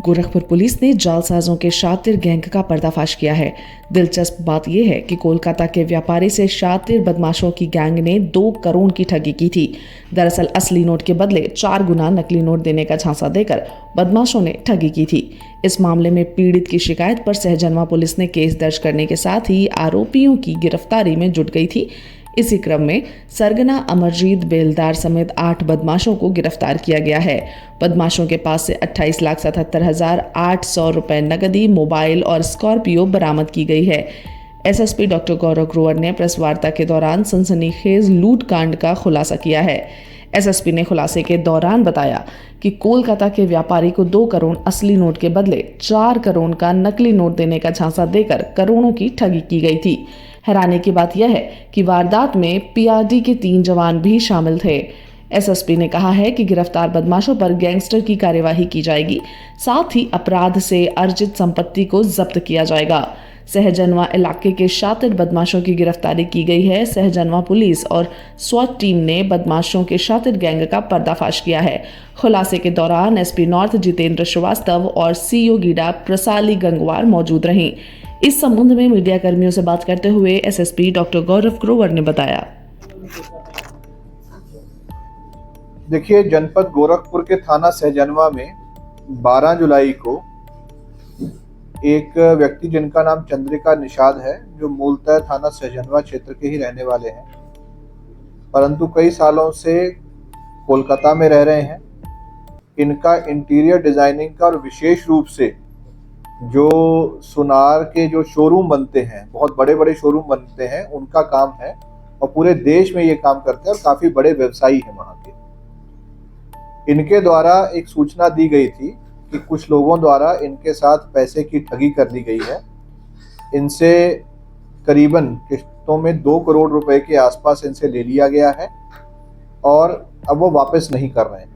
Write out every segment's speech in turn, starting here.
Gorakhpur police ने जालसाजों के शातिर गैंग का पर्दाफाश किया है। दिलचस्प बात यह है कि कोलकाता के व्यापारी से शातिर बदमाशों की गैंग ने 2 करोड़ की ठगी की थी। दरअसल असली नोट के बदले 4 गुना नकली नोट देने का झांसा देकर बदमाशों ने ठगी की थी। इस मामले में पीड़ित की शिकायत पर सहजनवा पुलिस ने केस दर्ज करने के साथ ही आरोपियों की गिरफ्तारी में जुट गई थी। इसी क्रम में सरगना अमरजीत बेलदार समेत 8 बदमाशों को गिरफ्तार किया गया है। बदमाशों के पास से 28,77,800 रुपए नकदी, मोबाइल और स्कॉर्पियो बरामद की गई है। एसएसपी डॉक्टर गौरव ग्रोवर ने प्रेस वार्ता के दौरान सनसनीखेज लूट कांड का खुलासा किया है। एसएसपी ने खुलासे के दौरान बताया कि कोलकाता के व्यापारी को 2 करोड़ असली नोट के बदले 4 करोड़ का नकली नोट देने का झांसा देकर करोड़ों की ठगी की गई थी। हैरानी की बात यह है कि वारदात में पीआरडी के 3 जवान भी शामिल थे। एसएसपी ने कहा है कि गिरफ्तार बदमाशों पर गैंगस्टर की कार्यवाही की जाएगी, साथ ही अपराध से अर्जित संपत्ति को जब्त किया जाएगा। सहजनवा इलाके के शातिर बदमाशों की गिरफ्तारी की गई है। सहजनवा पुलिस और स्वाट टीम ने बदमाशों के शातिर गैंग का पर्दाफाश किया है। खुलासे के दौरान एसपी नॉर्थ जितेंद्र श्रीवास्तव और सीओ गीडा प्रसाली गंगवार मौजूद रहीं। इस संबंध में मीडिया कर्मियों से बात करते हुए एसएसपी डॉक्टर गौरव ग्रोवर ने बताया। देखिए, जनपद गोरखपुर के थाना सहजनवा में 12 जुलाई को एक व्यक्ति जिनका नाम चंद्रिका निषाद है, जो मूलतः थाना सहजनवा क्षेत्र के ही रहने वाले हैं, परंतु कई सालों से कोलकाता में रह रहे हैं। इनका इंटीरियर डिजाइनिंग का और विशेष रूप से जो सुनार के जो शोरूम बनते हैं, बहुत बड़े बड़े शोरूम बनते हैं, उनका काम है और पूरे देश में ये काम करते हैं और काफी बड़े व्यवसायी हैं वहाँ के। इनके द्वारा एक सूचना दी गई थी कि कुछ लोगों द्वारा इनके साथ पैसे की ठगी कर ली गई है। इनसे करीबन किस्तों में 2 करोड़ रुपए के आसपास इनसे ले लिया गया है और अब वो वापस नहीं कर रहे हैं।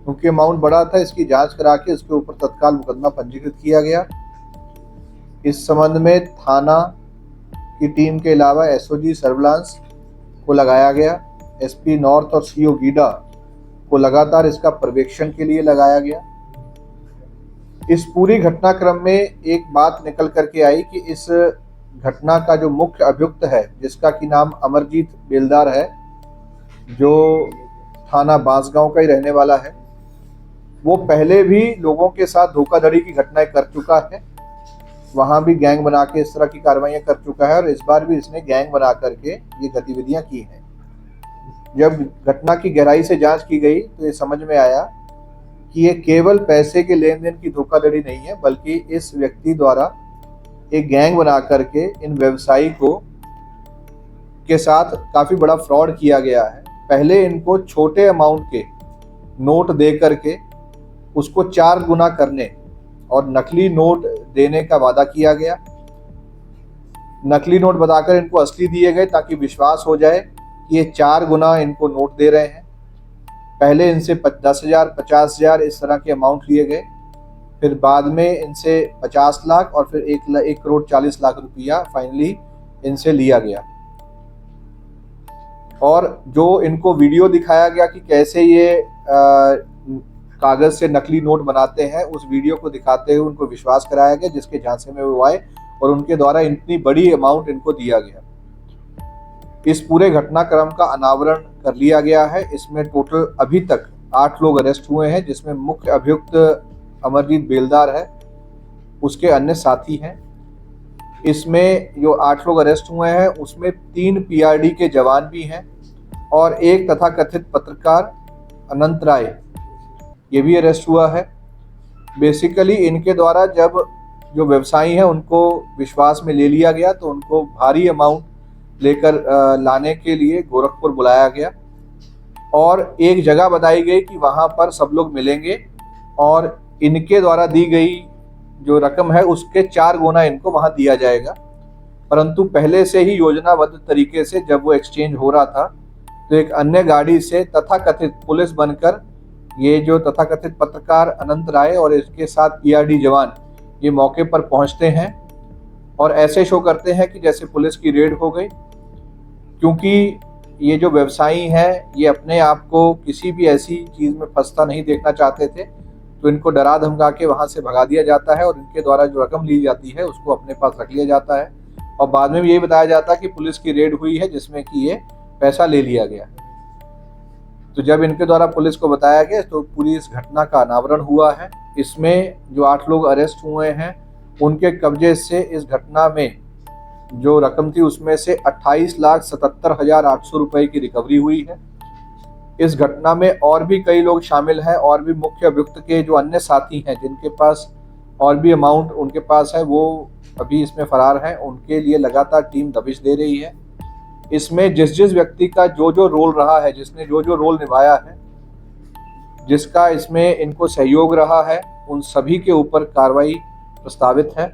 क्योंकि अमाउंट बड़ा था, इसकी जांच करा के इसके ऊपर तत्काल मुकदमा पंजीकृत किया गया। इस संबंध में थाना की टीम के अलावा एसओजी सर्विलांस को लगाया गया। एसपी नॉर्थ और सीओ गीडा को लगातार इसका पर्यवेक्षण के लिए लगाया गया। इस पूरी घटनाक्रम में एक बात निकल करके आई कि इस घटना का जो मुख्य अभियुक्त है, जिसका कि नाम अमरजीत बेलदार है, जो थाना बांसगांव का ही रहने वाला है, वो पहले भी लोगों के साथ धोखाधड़ी की घटनाएं कर चुका है। वहां भी गैंग बना के इस तरह की कार्रवाइयां कर चुका है और इस बार भी इसने गैंग बना करके ये गतिविधियां की हैं। जब घटना की गहराई से जांच की गई तो ये समझ में आया कि ये केवल पैसे के लेन देन की धोखाधड़ी नहीं है, बल्कि इस व्यक्ति द्वारा एक गैंग बना करके इन व्यवसायी को के साथ काफी बड़ा फ्रॉड किया गया है। पहले इनको छोटे अमाउंट के नोट दे करके उसको 4 गुना करने और नकली नोट देने का वादा किया गया। नकली नोट बताकर इनको असली दिए गए ताकि विश्वास हो जाए कि ये 4 गुना इनको नोट दे रहे हैं। पहले इनसे 10,000, 50,000 इस तरह के अमाउंट लिए गए, फिर बाद में इनसे 50 लाख और फिर 1 करोड़ 40 लाख रुपया फाइनली इनसे लिया गया। और जो इनको वीडियो दिखाया गया कि कैसे ये कागज से नकली नोट बनाते हैं, उस वीडियो को दिखाते हुए उनको विश्वास कराया गया, जिसके झांसे में वो आए और उनके द्वारा इतनी बड़ी अमाउंट इनको दिया गया। इस पूरे घटनाक्रम का अनावरण कर लिया गया है। इसमें टोटल अभी तक 8 लोग अरेस्ट हुए हैं, जिसमें मुख्य अभियुक्त अमरजीत बेलदार है, उसके अन्य साथी हैं। इसमें जो 8 लोग अरेस्ट हुए हैं उसमें 3 पीआरडी के जवान भी हैं और एक तथाकथित पत्रकार अनंत राय ये भी अरेस्ट हुआ है। बेसिकली इनके द्वारा जब जो व्यवसायी हैं उनको विश्वास में ले लिया गया तो उनको भारी अमाउंट लेकर लाने के लिए गोरखपुर बुलाया गया और एक जगह बताई गई कि वहां पर सब लोग मिलेंगे और इनके द्वारा दी गई जो रकम है उसके 4 गुना इनको वहां दिया जाएगा। परंतु पहले से ही योजनाबद्ध तरीके से जब वो एक्सचेंज हो रहा था तो एक अन्य गाड़ी से तथाकथित पुलिस बनकर ये जो तथाकथित पत्रकार अनंत राय और इसके साथ पीआरडी जवान ये मौके पर पहुंचते हैं और ऐसे शो करते हैं कि जैसे पुलिस की रेड हो गई, क्योंकि ये जो व्यवसायी हैं ये अपने आप को किसी भी ऐसी चीज़ में फंसता नहीं देखना चाहते थे तो इनको डरा धमका के वहाँ से भगा दिया जाता है और इनके द्वारा जो रकम ली जाती है उसको अपने पास रख लिया जाता है और बाद में भी यही बताया जाता है कि पुलिस की रेड हुई है जिसमें कि ये पैसा ले लिया गया। तो जब इनके द्वारा पुलिस को बताया गया तो पूरी इस घटना का अनावरण हुआ है। इसमें जो 8 लोग अरेस्ट हुए हैं उनके कब्जे से इस घटना में जो रकम थी उसमें से 28,77,800 रुपए की रिकवरी हुई है। इस घटना में और भी कई लोग शामिल हैं और भी मुख्य अभियुक्त के जो अन्य साथी हैं जिनके पास और भी अमाउंट उनके पास है वो अभी इसमें फरार हैं। उनके लिए लगातार टीम दबिश दे रही है। इसमें जिस जिस व्यक्ति का जो जो रोल रहा है, जिसने जो जो रोल निभाया है, जिसका इसमें इनको सहयोग रहा है, उन सभी के ऊपर कार्रवाई प्रस्तावित है।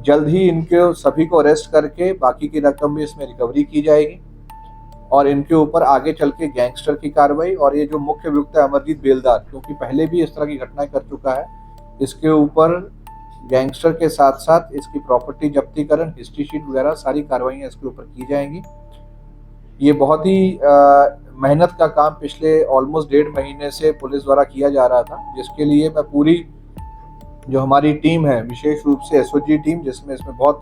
जल्द ही इनके सभी को अरेस्ट करके बाकी की रकम भी इसमें रिकवरी की जाएगी और इनके ऊपर आगे चल के गैंगस्टर की कार्रवाई और ये जो मुख्य अभियुक्त है अमरजीत बेलदार, क्योंकि पहले भी इस तरह की घटनाएं कर चुका है, इसके ऊपर गैंगस्टर के साथ साथ इसकी प्रॉपर्टी जब्तीकरण, हिस्ट्री शीट वगैरह सारी कार्रवाइयाँ इसके ऊपर की जाएंगी। ये बहुत ही मेहनत का काम पिछले ऑलमोस्ट 1.5 महीने से पुलिस द्वारा किया जा रहा था, जिसके लिए मैं पूरी जो हमारी टीम है, विशेष रूप से एसओजी टीम जिसमें बहुत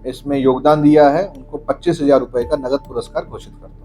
इसमें योगदान दिया है, उनको 25,000 रुपए का नगद पुरस्कार घोषित करता हूँ।